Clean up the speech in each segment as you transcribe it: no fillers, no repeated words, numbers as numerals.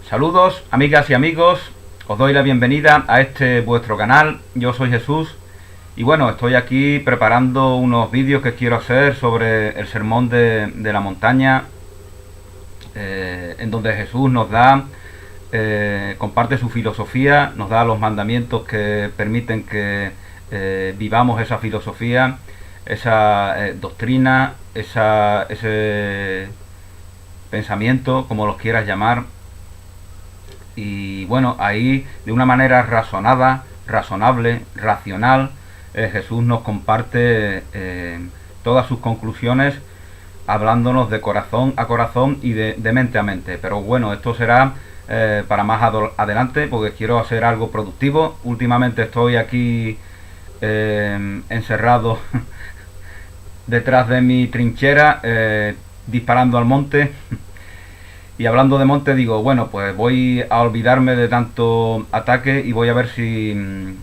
Saludos amigas y amigos, os doy la bienvenida a este vuestro canal. Yo soy Jesús y bueno, estoy aquí preparando unos vídeos que quiero hacer sobre el sermón de la montaña, en donde Jesús nos da, comparte su filosofía, nos da los mandamientos que permiten que vivamos esa filosofía, esa doctrina, ese pensamiento, como los quieras llamar. Y bueno, ahí de una manera razonada, razonable, racional, Jesús nos comparte todas sus conclusiones, hablándonos de corazón a corazón y de mente a mente. Pero bueno, esto será para más adelante, porque quiero hacer algo productivo. Últimamente estoy aquí encerrado detrás de mi trinchera, disparando al monte. Y hablando de monte, digo, bueno, pues voy a olvidarme de tanto ataque y voy a ver si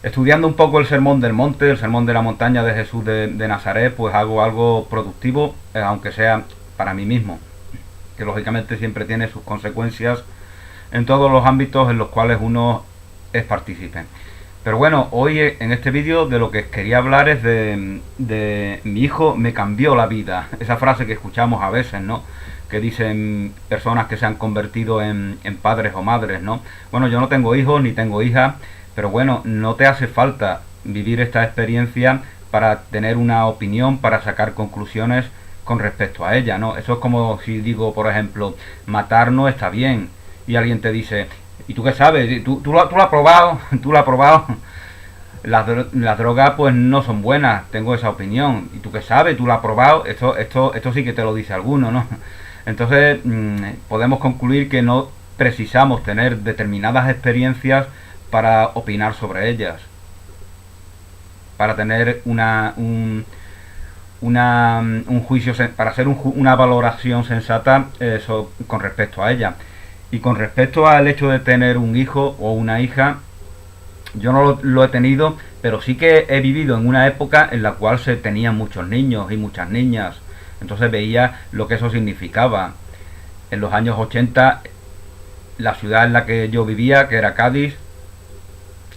estudiando un poco el sermón del monte, el sermón de la montaña de Jesús de Nazaret, pues hago algo productivo, aunque sea para mí mismo, que lógicamente siempre tiene sus consecuencias en todos los ámbitos en los cuales uno es partícipe. Pero bueno, hoy en este vídeo de lo que quería hablar es de mi hijo me cambió la vida. Esa frase que escuchamos a veces, ¿no? Que dicen personas que se han convertido en padres o madres, ¿no? Bueno, yo no tengo hijos ni tengo hijas, pero bueno, no te hace falta vivir esta experiencia para tener una opinión, para sacar conclusiones con respecto a ella, ¿no? Eso es como si digo, por ejemplo, matar no está bien y alguien te dice: ¿y tú qué sabes? ¿Tú lo has probado? ¿Tú lo has probado? Las drogas pues no son buenas, tengo esa opinión. ¿Y tú qué sabes? ¿Tú lo has probado? Esto sí que te lo dice alguno, ¿no? Entonces podemos concluir que no precisamos tener determinadas experiencias para opinar sobre ellas, para tener un juicio, para hacer una valoración sensata con respecto a ella. Y con respecto al hecho de tener un hijo o una hija, yo no lo he tenido, pero sí que he vivido en una época en la cual se tenían muchos niños y muchas niñas. Entonces veía lo que eso significaba. En los años 80, la ciudad en la que yo vivía, que era Cádiz,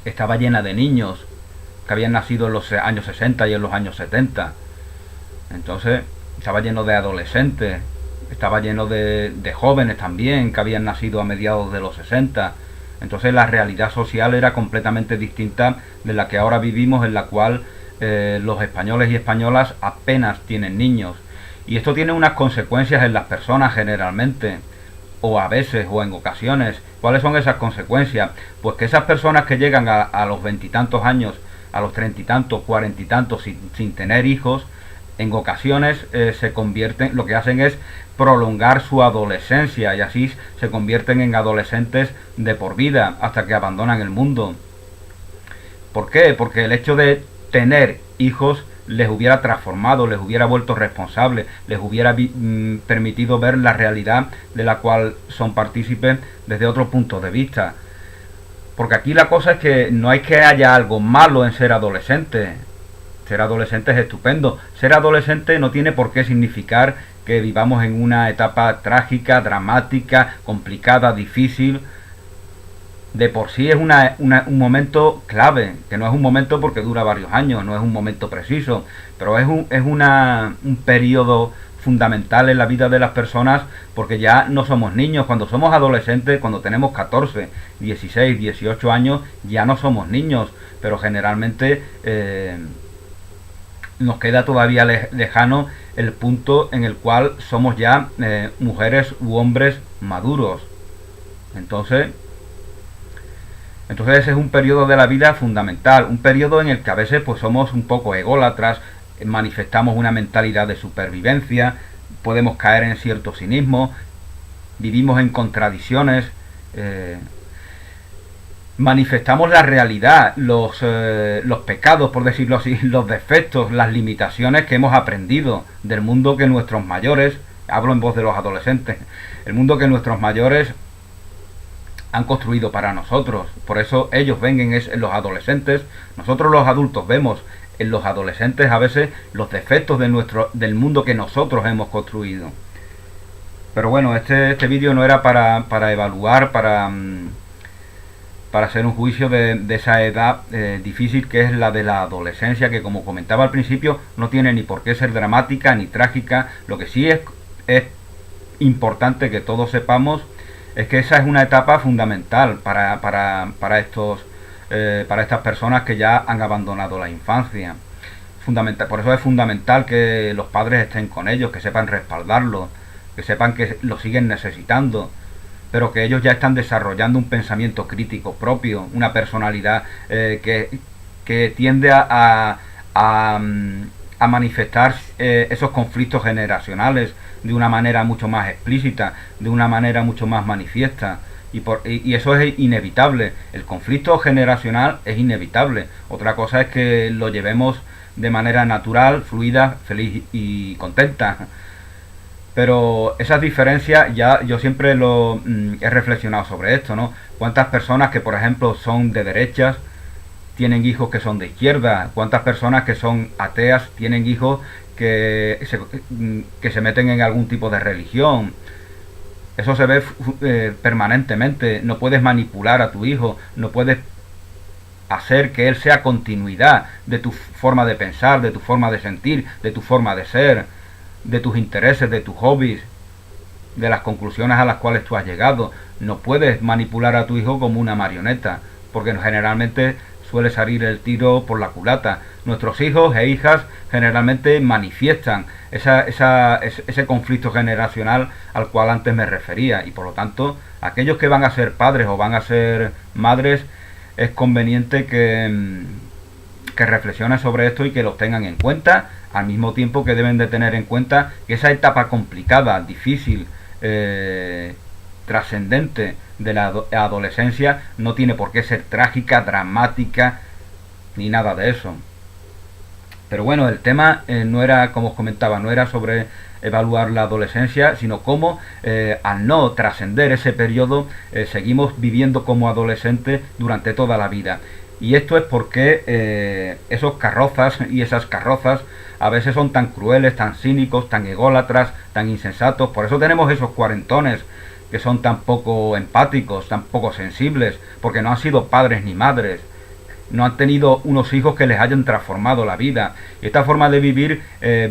estaba llena de niños que habían nacido en los años 60 y en los años 70. Entonces estaba lleno de adolescentes, estaba lleno de jóvenes también que habían nacido a mediados de los 60. Entonces la realidad social era completamente distinta de la que ahora vivimos, en la cual los españoles y españolas apenas tienen niños. Y esto tiene unas consecuencias en las personas generalmente, o a veces, o en ocasiones. ¿Cuáles son esas consecuencias? Pues que esas personas que llegan a los veintitantos años, a los treinta y tantos, cuarenta y tantos, sin tener hijos, en ocasiones se convierten, lo que hacen es prolongar su adolescencia y así se convierten en adolescentes de por vida hasta que abandonan el mundo. ¿Por qué? Porque el hecho de tener hijos les hubiera transformado, les hubiera vuelto responsables, les hubiera permitido ver la realidad de la cual son partícipes desde otro punto de vista. Porque aquí la cosa es que no hay que haya algo malo en ser adolescente. Ser adolescente es estupendo. Ser adolescente no tiene por qué significar que vivamos en una etapa trágica, dramática, complicada, difícil. De por sí es un momento clave, que no es un momento porque dura varios años, no es un momento preciso, pero es un periodo fundamental en la vida de las personas, porque ya no somos niños. Cuando somos adolescentes, cuando tenemos 14, 16, 18 años, ya no somos niños, pero generalmente nos queda todavía lejano el punto en el cual somos ya mujeres u hombres maduros. Entonces ese es un periodo de la vida fundamental, un periodo en el que a veces pues somos un poco ególatras, manifestamos una mentalidad de supervivencia, podemos caer en cierto cinismo, vivimos en contradicciones, manifestamos la realidad, los pecados, por decirlo así, los defectos, las limitaciones que hemos aprendido del mundo que nuestros mayores, hablo en voz de los adolescentes, el mundo que nuestros mayores han construido para nosotros. Por eso ellos ven en los adolescentes, nosotros los adultos vemos en los adolescentes a veces los defectos del mundo que nosotros hemos construido. Pero bueno, este vídeo no era para evaluar, para hacer un juicio de esa edad difícil que es la de la adolescencia, que como comentaba al principio, no tiene ni por qué ser dramática ni trágica. Lo que sí es importante que todos sepamos es que esa es una etapa fundamental para estas personas que ya han abandonado la infancia. Por eso es fundamental que los padres estén con ellos, que sepan respaldarlos, que sepan que lo siguen necesitando, pero que ellos ya están desarrollando un pensamiento crítico propio, una personalidad que tiende a manifestar esos conflictos generacionales de una manera mucho más explícita, de una manera mucho más manifiesta. Y eso es inevitable. El conflicto generacional es inevitable. Otra cosa es que lo llevemos de manera natural, fluida, feliz y contenta. Pero esas diferencias ya yo siempre he reflexionado sobre esto, ¿no? Cuántas personas que por ejemplo son de derechas tienen hijos que son de izquierda, cuántas personas que son ateas tienen hijos que se meten en algún tipo de religión. Eso se ve permanentemente. No puedes manipular a tu hijo, no puedes hacer que él sea continuidad de tu forma de pensar, de tu forma de sentir, de tu forma de ser, de tus intereses, de tus hobbies, de las conclusiones a las cuales tú has llegado. No puedes manipular a tu hijo como una marioneta, porque generalmente suele salir el tiro por la culata. Nuestros hijos e hijas generalmente manifiestan ese conflicto generacional al cual antes me refería, y por lo tanto aquellos que van a ser padres o van a ser madres es conveniente que reflexionen sobre esto y que lo tengan en cuenta, al mismo tiempo que deben de tener en cuenta que esa etapa complicada, difícil, trascendente de la adolescencia no tiene por qué ser trágica, dramática, ni nada de eso. Pero bueno, el tema no era, como os comentaba, no era sobre evaluar la adolescencia, sino cómo al no trascender ese periodo seguimos viviendo como adolescentes durante toda la vida. Y esto es porque esos carrozas y esas carrozas a veces son tan crueles, tan cínicos, tan ególatras, tan insensatos. Por eso tenemos esos cuarentones que son tan poco empáticos, tan poco sensibles, porque no han sido padres ni madres, no han tenido unos hijos que les hayan transformado la vida. Y esta forma de vivir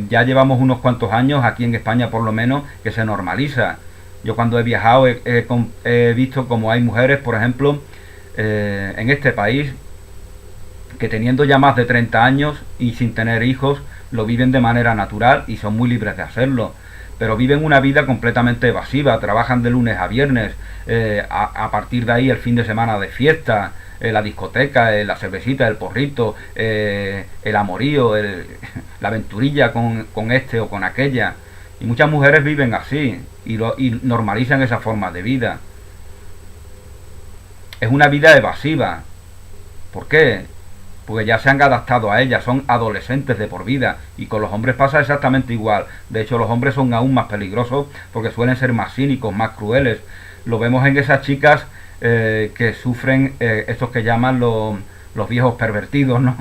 ya llevamos unos cuantos años, aquí en España por lo menos, que se normaliza. Yo cuando he viajado he visto como hay mujeres, por ejemplo, en este país, que teniendo ya más de 30 años y sin tener hijos, lo viven de manera natural y son muy libres de hacerlo. Pero viven una vida completamente evasiva, trabajan de lunes a viernes, a partir de ahí el fin de semana de fiesta, la discoteca, la cervecita, el porrito, el amorío, la aventurilla con este o con aquella. Y muchas mujeres viven así y normalizan esa forma de vida. Es una vida evasiva. ¿Por qué? Porque ya se han adaptado a ella, son adolescentes de por vida, y con los hombres pasa exactamente igual. De hecho, los hombres son aún más peligrosos porque suelen ser más cínicos, más crueles. Lo vemos en esas chicas que sufren estos que llaman los viejos pervertidos, ¿no?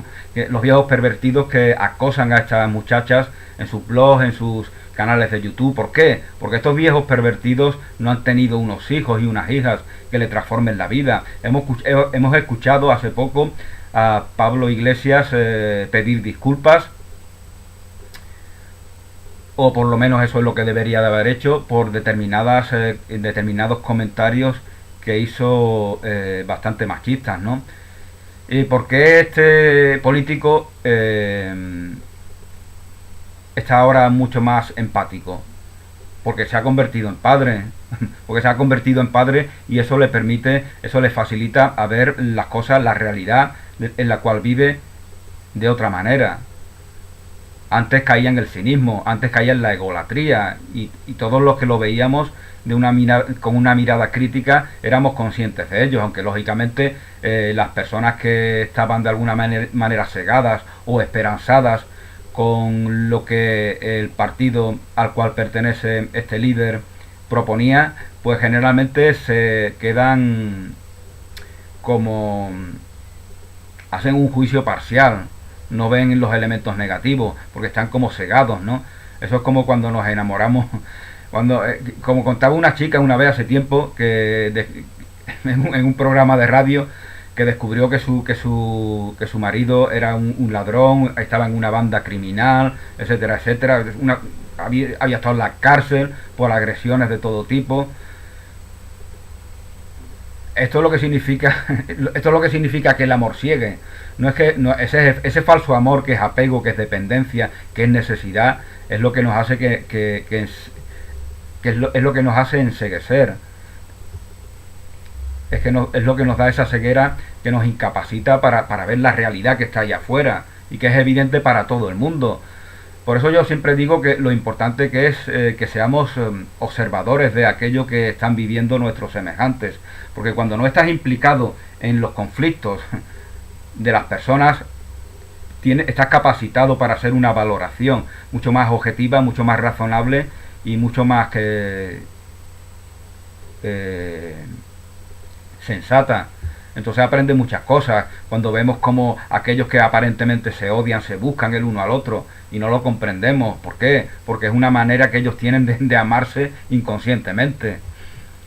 Los viejos pervertidos que acosan a estas muchachas en sus blogs, en sus canales de YouTube. ¿Por qué? Porque estos viejos pervertidos no han tenido unos hijos y unas hijas que le transformen la vida. Hemos escuchado hace poco a Pablo Iglesias pedir disculpas, o por lo menos eso es lo que debería de haber hecho, por determinados comentarios que hizo bastante machistas, ¿no? ¿Y por qué este político está ahora mucho más empático? Porque se ha convertido en padre, porque se ha convertido en padre, y eso le permite, eso le facilita a ver las cosas, la realidad en la cual vive de otra manera. Antes caía en el cinismo, antes caía en la egolatría, y todos los que lo veíamos con una mirada crítica éramos conscientes de ellos, aunque lógicamente las personas que estaban de alguna manera cegadas o esperanzadas con lo que el partido al cual pertenece este líder proponía, pues generalmente se quedan como hacen un juicio parcial, no ven los elementos negativos porque están como cegados, ¿no? Eso es como cuando nos enamoramos Cuando, como contaba una chica una vez hace tiempo, en un programa de radio, que descubrió que su marido era un ladrón, estaba en una banda criminal, etcétera, etcétera. Había estado en la cárcel por agresiones de todo tipo. Esto es lo que significa esto es lo que significa que el amor ciegue. No es que no, ese falso amor, que es apego, que es dependencia, que es necesidad, es lo que nos hace es lo que nos hace enceguecer. Es lo que nos da esa ceguera, que nos incapacita para ver la realidad que está allá afuera y que es evidente para todo el mundo. Por eso yo siempre digo que lo importante que es que seamos observadores de aquello que están viviendo nuestros semejantes, porque cuando no estás implicado en los conflictos de las personas, estás capacitado para hacer una valoración mucho más objetiva, mucho más razonable y mucho más sensata. Entonces aprende muchas cosas cuando vemos cómo aquellos que aparentemente se odian se buscan el uno al otro y no lo comprendemos. ¿Por qué? Porque es una manera que ellos tienen de amarse inconscientemente.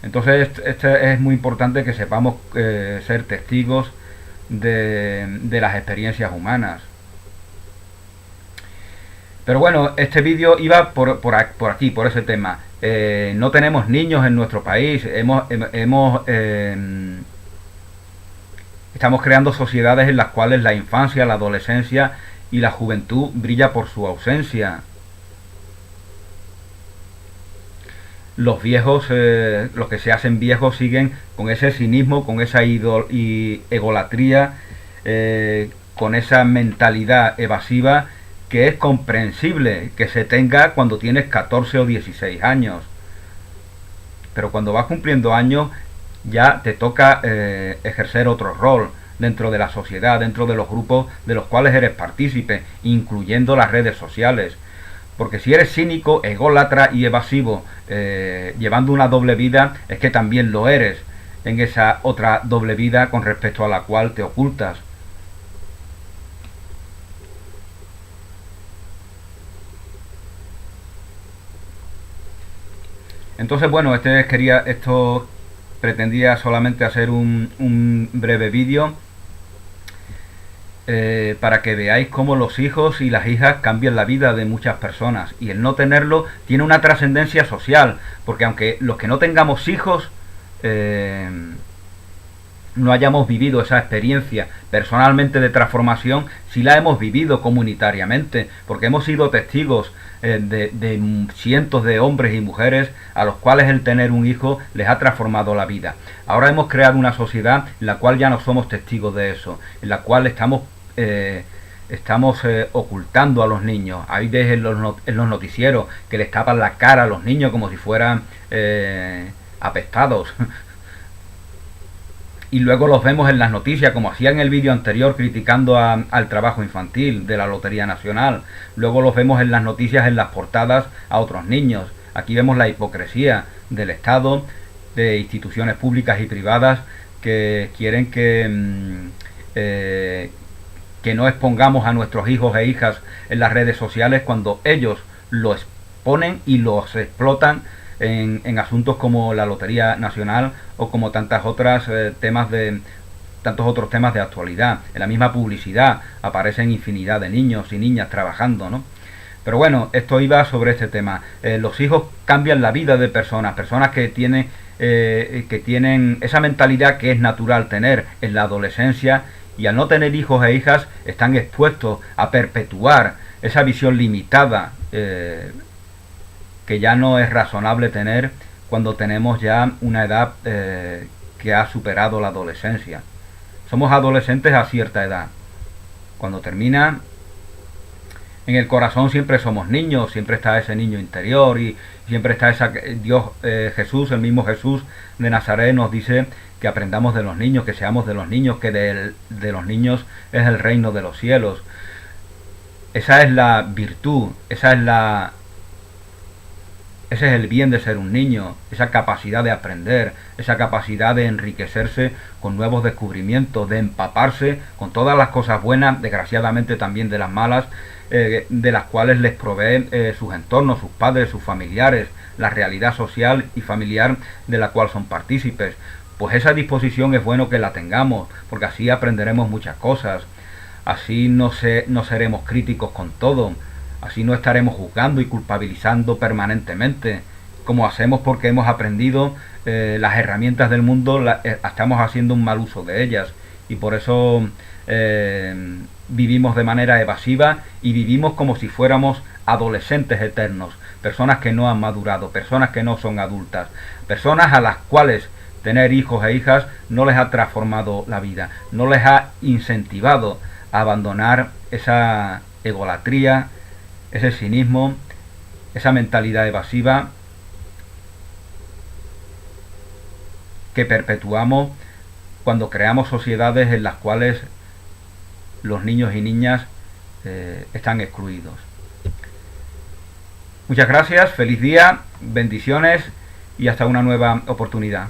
Entonces es muy importante que sepamos ser testigos de las experiencias humanas. Pero bueno, este vídeo iba por aquí, por ese tema. No tenemos niños en nuestro país. Estamos creando sociedades en las cuales la infancia, la adolescencia y la juventud brilla por su ausencia. Los viejos, los que se hacen viejos, siguen con ese cinismo, con esa egolatría, con esa mentalidad evasiva, que es comprensible que se tenga cuando tienes 14 o 16 años. Pero cuando vas cumpliendo años, ya te toca ejercer otro rol dentro de la sociedad, dentro de los grupos de los cuales eres partícipe, incluyendo las redes sociales. Porque si eres cínico, ególatra y evasivo, llevando una doble vida, es que también lo eres en esa otra doble vida con respecto a la cual te ocultas. Entonces, bueno, esto pretendía solamente hacer un breve vídeo para que veáis cómo los hijos y las hijas cambian la vida de muchas personas, y el no tenerlo tiene una trascendencia social, porque aunque los que no tengamos hijos no hayamos vivido esa experiencia personalmente de transformación, sí la hemos vivido comunitariamente, porque hemos sido testigos de cientos de hombres y mujeres a los cuales el tener un hijo les ha transformado la vida. Ahora hemos creado una sociedad en la cual ya no somos testigos de eso, en la cual estamos ocultando a los niños. Hay veces en los noticieros que les tapan la cara a los niños como si fueran apestados. Y luego los vemos en las noticias, como hacía en el vídeo anterior criticando al trabajo infantil de la Lotería Nacional. Luego los vemos en las noticias, en las portadas, a otros niños. Aquí vemos la hipocresía del Estado, de instituciones públicas y privadas que quieren que no expongamos a nuestros hijos e hijas en las redes sociales, cuando ellos lo exponen y los explotan en asuntos como la Lotería Nacional o como tantos otros temas de actualidad. En la misma publicidad aparecen infinidad de niños y niñas trabajando, ¿no? Pero bueno, esto iba sobre este tema. Los hijos cambian la vida de personas que tienen esa mentalidad que es natural tener en la adolescencia, y al no tener hijos e hijas están expuestos a perpetuar esa visión limitada que ya no es razonable tener cuando tenemos ya una edad que ha superado la adolescencia. Somos adolescentes a cierta edad. Cuando termina, en el corazón siempre somos niños, siempre está ese niño interior, y siempre está Jesús, el mismo Jesús de Nazaret nos dice que aprendamos de los niños, que seamos de los niños, que de los niños es el reino de los cielos. Esa es la virtud, ese es el bien de ser un niño, esa capacidad de aprender, esa capacidad de enriquecerse con nuevos descubrimientos, de empaparse con todas las cosas buenas, desgraciadamente también de las malas, de las cuales les proveen sus entornos, sus padres, sus familiares, la realidad social y familiar de la cual son partícipes. Pues esa disposición es bueno que la tengamos, porque así aprenderemos muchas cosas, así no seremos críticos con todo, así no estaremos juzgando y culpabilizando permanentemente, como hacemos porque hemos aprendido las herramientas del mundo, estamos haciendo un mal uso de ellas, y por eso vivimos de manera evasiva y vivimos como si fuéramos adolescentes eternos, personas que no han madurado, personas que no son adultas, personas a las cuales tener hijos e hijas no les ha transformado la vida, no les ha incentivado a abandonar esa egolatría, ese cinismo, esa mentalidad evasiva que perpetuamos cuando creamos sociedades en las cuales los niños y niñas están excluidos. Muchas gracias, feliz día, bendiciones y hasta una nueva oportunidad.